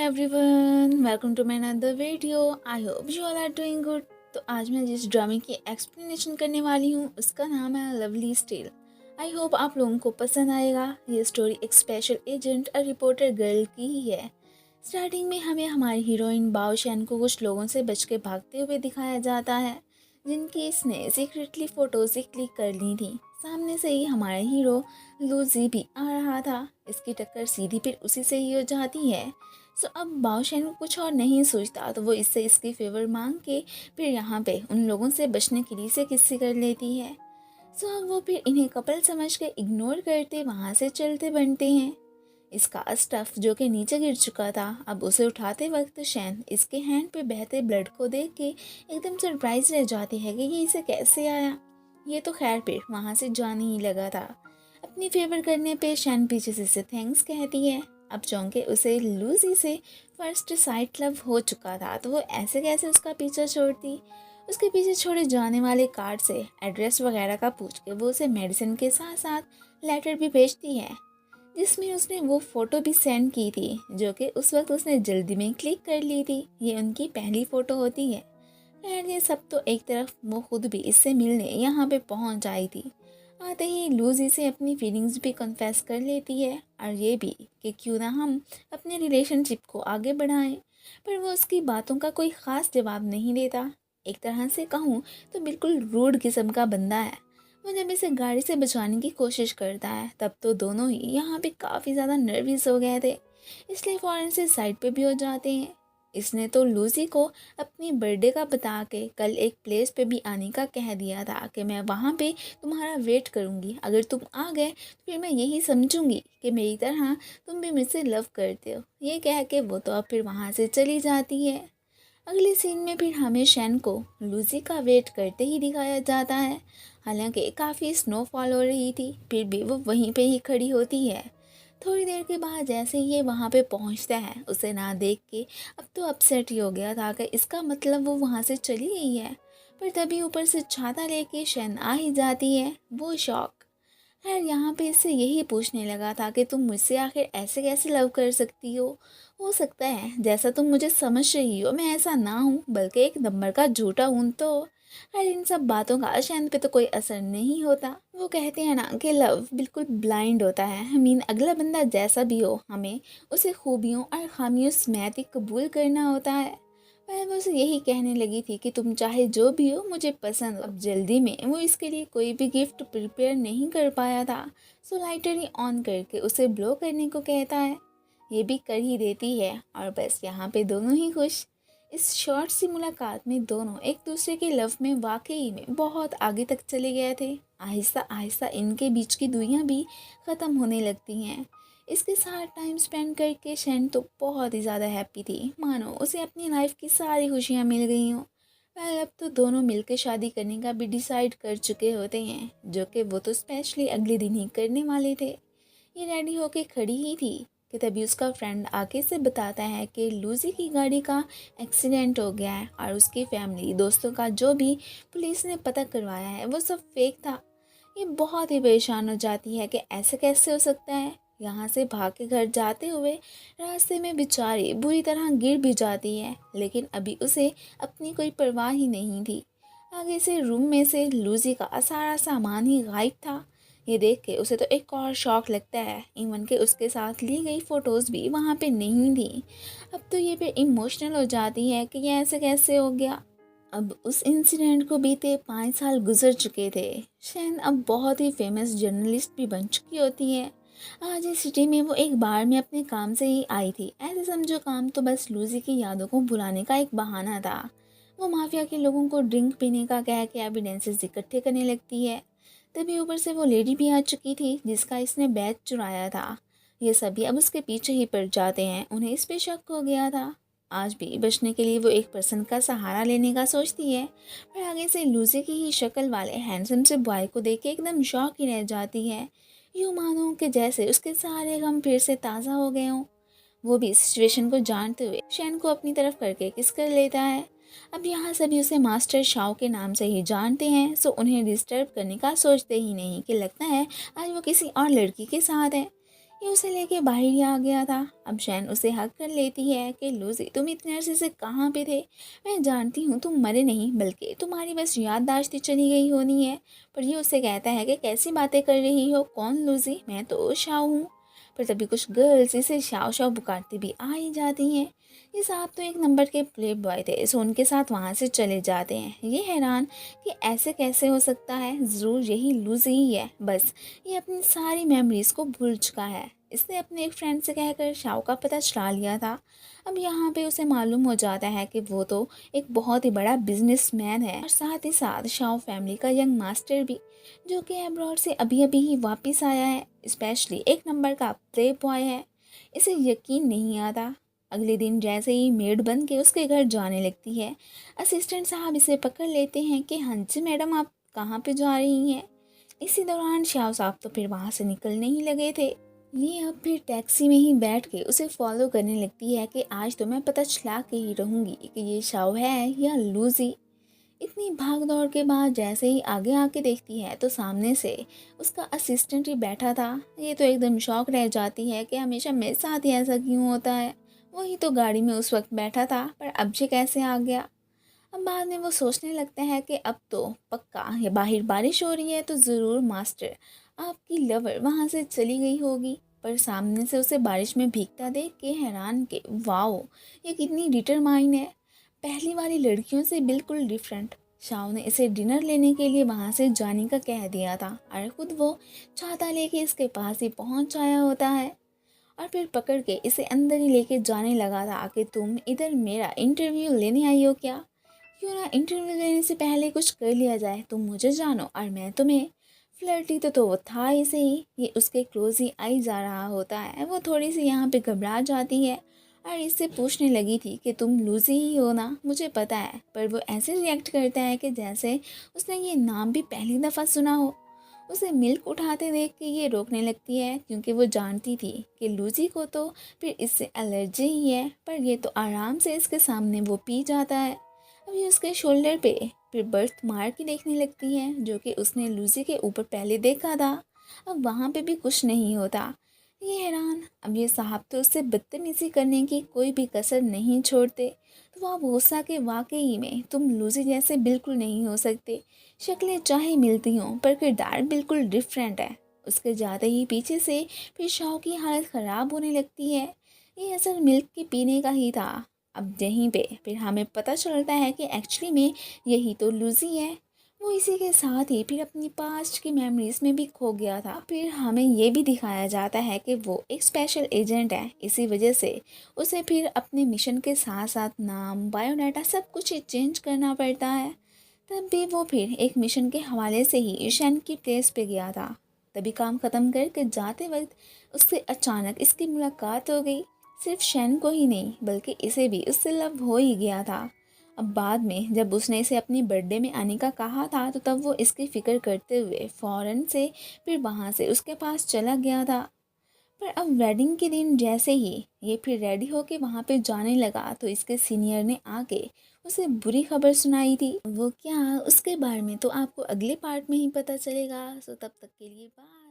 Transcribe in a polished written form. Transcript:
Everyone, welcome to my another video. I hope you all are doing good. तो आज मैं जिस ड्रामे की एक्सप्लेनेशन करने वाली हूँ उसका नाम है लवली स्टील। आई होप आप लोगों को पसंद आएगा। ये स्टोरी एक स्पेशल एजेंट और रिपोर्टर गर्ल की ही है। स्टार्टिंग में हमें हमारी हीरोइन बाओशैन को कुछ लोगों से बच के भागते हुए दिखाया जाता है, जिनकी इसने सीक्रेटली फ़ोटोज़ क्लिक कर ली थी। सामने से ही हमारा हीरो लूजी भी आ रहा था। इसकी टक्कर सीधी फिर उसी से ही हो जाती है। सो अब बाओशैन कुछ और नहीं सोचता तो वो इससे इसकी फेवर मांग के फिर यहाँ पे उन लोगों से बचने के लिए से किस्से कर लेती है। सो अब वो फिर इन्हें कपल समझ के इग्नोर करते वहाँ से चलते बनते हैं। इसका स्टफ जो कि नीचे गिर चुका था, अब उसे उठाते वक्त शैन इसके हैंड पे बहते ब्लड को देख के एकदम सरप्राइज रह जाती है कि ये इसे कैसे आया। ये तो खैर फिर वहाँ से जाने ही लगा था। अपनी फेवर करने पे शैन पीछे से इसे थैंक्स कहती है। अब चौंके उसे लूजी से फर्स्ट साइट लव हो चुका था तो वो ऐसे कैसे उसका पीछा छोड़ती। उसके पीछे छोड़े जाने वाले कार्ड से एड्रेस वगैरह का पूछ के वो उसे मेडिसिन के साथ साथ लेटर भी भेजती है, जिसमें उसने वो फ़ोटो भी सेंड की थी जो कि उस वक्त उसने जल्दी में क्लिक कर ली थी। ये उनकी पहली फ़ोटो होती है। खैर ये सब तो एक तरफ, वो खुद भी इससे मिलने यहाँ पे पहुँच आई थी। आते ही लूजी से अपनी फीलिंग्स भी कन्फेस कर लेती है और ये भी कि क्यों ना हम अपने रिलेशनशिप को आगे बढ़ाएं। पर वो उसकी बातों का कोई ख़ास जवाब नहीं देता। एक तरह से कहूँ तो बिल्कुल रूड किस्म का बंदा है। वो जब इसे गाड़ी से बचाने की कोशिश करता है तब तो दोनों ही यहाँ पे काफ़ी ज़्यादा नर्वस हो गए थे, इसलिए फ़ौरन से साइड पे भी हो जाते हैं। इसने तो लूसी को अपनी बर्थडे का बता के कल एक प्लेस पे भी आने का कह दिया था कि मैं वहाँ पे तुम्हारा वेट करूँगी। अगर तुम आ गए तो फिर मैं यही समझूंगी कि मेरी तरह तुम भी मुझसे लव करते हो। ये कह के वो तो अब फिर वहाँ से चली जाती है। अगले सीन में फिर हमें शैन को लूसी का वेट करते ही दिखाया जाता है। हालांकि काफ़ी स्नोफॉल हो रही थी फिर भी वो वहीं पे ही खड़ी होती है। थोड़ी देर के बाद जैसे ही ये वहाँ पे पहुँचता है उसे ना देख के अब तो अपसेट ही हो गया था कि इसका मतलब वो वहाँ से चली गई है। पर तभी ऊपर से छाता लेके शैन आ ही जाती है। वो शॉक। खैर यहाँ पे इससे यही पूछने लगा था कि तुम मुझसे आखिर ऐसे कैसे लव कर सकती हो सकता है जैसा तुम मुझे समझ रही हो मैं ऐसा ना हूँ बल्कि एक नंबर का झूठा हूँ। तो खैर इन सब बातों का शैन पे तो कोई असर नहीं होता। वो कहते हैं ना कि लव बिल्कुल ब्लाइंड होता है। अगला बंदा जैसा भी हो हमें उसे खूबियों और खामियों समेत ही कबूल करना होता है। मैं बस यही कहने लगी थी कि तुम चाहे जो भी हो मुझे पसंद हो। अब जल्दी में वो इसके लिए कोई भी गिफ्ट प्रिपेयर नहीं कर पाया था, सो लाइटर ही ऑन करके उसे ब्लो करने को कहता है। ये भी कर ही देती है और बस यहाँ पे दोनों ही खुश। इस शॉर्ट सी मुलाकात में दोनों एक दूसरे के लव में वाकई में बहुत आगे तक चले गए थे। आहिस्ता आहिस्ता इनके बीच की दूरियां भी ख़त्म होने लगती हैं। इसके साथ टाइम स्पेंड करके शैन तो बहुत ही ज़्यादा हैप्पी थी, मानो उसे अपनी लाइफ की सारी खुशियाँ मिल गई हों। वेल अब तो दोनों मिलकर शादी करने का भी डिसाइड कर चुके होते हैं, जो कि वो तो स्पेशली अगले दिन ही करने वाले थे। ये रेडी होके खड़ी ही थी कि तभी उसका फ्रेंड आके से बताता है कि लूजी की गाड़ी का एक्सीडेंट हो गया है और उसकी फैमिली दोस्तों का जो भी पुलिस ने पता करवाया है वो सब फेक था। ये बहुत ही परेशान हो जाती है कि ऐसे कैसे हो सकता है। यहाँ से भाग के घर जाते हुए रास्ते में बेचारी बुरी तरह गिर भी जाती है, लेकिन अभी उसे अपनी कोई परवाह ही नहीं थी। आगे से रूम में से लूजी का सारा सामान ही गायब था। ये देख के उसे तो एक और शौक लगता है, इवन के उसके साथ ली गई फ़ोटोज़ भी वहाँ पे नहीं थी। अब तो ये फिर इमोशनल हो जाती है कि ये ऐसे कैसे हो गया। अब उस इंसिडेंट को बीते 5 साल गुजर चुके थे। शैन अब बहुत ही फेमस जर्नलिस्ट भी बन चुकी होती है। आज इस सिटी में वो एक बार में अपने काम से ही आई थी। ऐसे समझो काम तो बस लूजी की यादों को भुलाने का एक बहाना था। वो माफिया के लोगों को ड्रिंक पीने का कह के एविडेंसेस इकट्ठे करने लगती है। तभी ऊपर से वो लेडी भी आ चुकी थी जिसका इसने बैग चुराया था। ये सभी अब उसके पीछे ही पड़ जाते हैं। उन्हें इस पे शक हो गया था। आज भी बचने के लिए वो एक पर्सन का सहारा लेने का सोचती है, पर आगे से लूजी की ही शक्ल वाले हैंडसम से बॉय को देख के एकदम शॉक ही रह जाती है। यूँ मानो कि जैसे उसके सारे गम फिर से ताज़ा हो गए हों। वो भी सिचुएशन को जानते हुए शैन को अपनी तरफ करके किस कर लेता है। अब यहाँ सभी उसे मास्टर शाओ के नाम से ही जानते हैं, सो उन्हें डिस्टर्ब करने का सोचते ही नहीं कि लगता है आज वो किसी और लड़की के साथ है। ये उसे लेके बाहर ही आ गया था। अब शैन उसे हक कर लेती है कि लूसी, तुम इतने अरसे से कहाँ पे थे? मैं जानती हूँ तुम मरे नहीं, बल्कि तुम्हारी बस याददाश्त चली गई होनी है। पर ये उससे कहता है कि कैसी बातें कर रही हो, कौन लूसी? मैं तो शाओ हूँ। पर तभी कुछ गर्ल्स इसे शाओ शाओ पुकारती भी आ ही जाती हैं। ये साहब तो एक नंबर के प्ले बॉय थे, सो उनके साथ वहाँ से चले जाते हैं। ये हैरान कि ऐसे कैसे हो सकता है, ज़रूर यही लूजी ही है। बस ये अपनी सारी मेमोरीज को भूल चुका है। इसने अपने एक फ्रेंड से कहकर शाओ का पता चला लिया था। अब यहाँ पे उसे मालूम हो जाता है कि वो तो एक बहुत ही बड़ा बिजनेसमैन है, और साथ ही साथ शाओ फैमिली का यंग मास्टर भी, जो कि अब्रॉड से अभी अभी ही वापस आया है। स्पेशली एक नंबर का प्ले बॉय है। इसे यकीन नहीं आता। अगले दिन जैसे ही मेड बन के उसके घर जाने लगती है, असिस्टेंट साहब इसे पकड़ लेते हैं कि हाँ जी मैडम, आप कहाँ पे जा रही हैं? इसी दौरान शाह साहब तो फिर वहाँ से निकलने ही लगे थे। ये अब फिर टैक्सी में ही बैठ के उसे फॉलो करने लगती है कि आज तो मैं पता चला के ही रहूँगी कि ये शाओ है या लूजी। इतनी भाग दौड़ के बाद जैसे ही आगे आके देखती है तो सामने से उसका असिस्टेंट ही बैठा था। ये तो एकदम शॉक रह जाती है कि हमेशा मेरे साथ ही ऐसा क्यों होता है। वही तो गाड़ी में उस वक्त बैठा था, पर अब ये कैसे आ गया? अब बाद में वो सोचने लगता है कि अब तो पक्का ये बाहर बारिश हो रही है, तो ज़रूर मास्टर आपकी लवर वहाँ से चली गई होगी। पर सामने से उसे बारिश में भीगता देख के हैरान के वाओ, ये कितनी डिटरमाइन है, पहली वाली लड़कियों से बिल्कुल डिफरेंट। शाओ ने इसे डिनर लेने के लिए वहाँ से जाने का कह दिया था, और खुद वो छाता लेके इसके पास ही पहुँच आया होता है, और फिर पकड़ के इसे अंदर ही लेके जाने लगा था कि तुम इधर मेरा इंटरव्यू लेने आई हो क्या? क्यों ना इंटरव्यू लेने से पहले कुछ कर लिया जाए, तुम मुझे जानो और मैं तुम्हें। फ्लर्टी तो वो था ही सही। ये उसके क्लोज ही आई जा रहा होता है। वो थोड़ी सी यहाँ पे घबरा जाती है और इससे पूछने लगी थी कि तुम लूजी ही हो ना, मुझे पता है। पर वो ऐसे रिएक्ट करता है कि जैसे उसने ये नाम भी पहली दफ़ा सुना हो। उसे मिल्क उठाते देख के ये रोकने लगती है, क्योंकि वो जानती थी कि लूजी को तो फिर इससे एलर्जी ही है। पर ये तो आराम से इसके सामने वो पी जाता है। अब ये उसके शोल्डर पे फिर बर्थ मार्क ही देखने लगती है, जो कि उसने लूसी के ऊपर पहले देखा था। अब वहाँ पे भी कुछ नहीं होता। ये हैरान। अब ये साहब तो उससे बदतमीजी करने की कोई भी कसर नहीं छोड़ते। तो आप गुस्सा के वाकई में तुम लूसी जैसे बिल्कुल नहीं हो सकते। शक्लें चाहे मिलती हों, पर किरदार बिल्कुल डिफरेंट है। उसके जाते ही पीछे से फिर शाओ की हालत ख़राब होने लगती है। ये असर मिल्क के पीने का ही था। अब यहीं पे फिर हमें पता चलता है कि एक्चुअली में यही तो लूजी है। वो इसी के साथ ही फिर अपनी पास्ट की मेमोरीज में भी खो गया था। फिर हमें ये भी दिखाया जाता है कि वो एक स्पेशल एजेंट है। इसी वजह से उसे फिर अपने मिशन के साथ साथ नाम, बायोडाटा सब कुछ चेंज करना पड़ता है। तब भी वो फिर एक मिशन के हवाले से ही ईशान की प्लेस पे गया था। तभी काम ख़त्म करके जाते वक्त उससे अचानक इसकी मुलाकात हो गई। सिर्फ शैन को ही नहीं, बल्कि इसे भी उससे लव हो ही गया था। अब बाद में जब उसने इसे अपनी बर्थडे में आने का कहा था, तो तब वो इसकी फ़िक्र करते हुए फ़ौरन से फिर वहाँ से उसके पास चला गया था। पर अब वेडिंग के दिन जैसे ही ये फिर रेडी होके वहाँ पे जाने लगा, तो इसके सीनियर ने आके उसे बुरी खबर सुनाई थी। वो क्या, उसके बारे में तो आपको अगले पार्ट में ही पता चलेगा। सो तब तक के लिए बाय।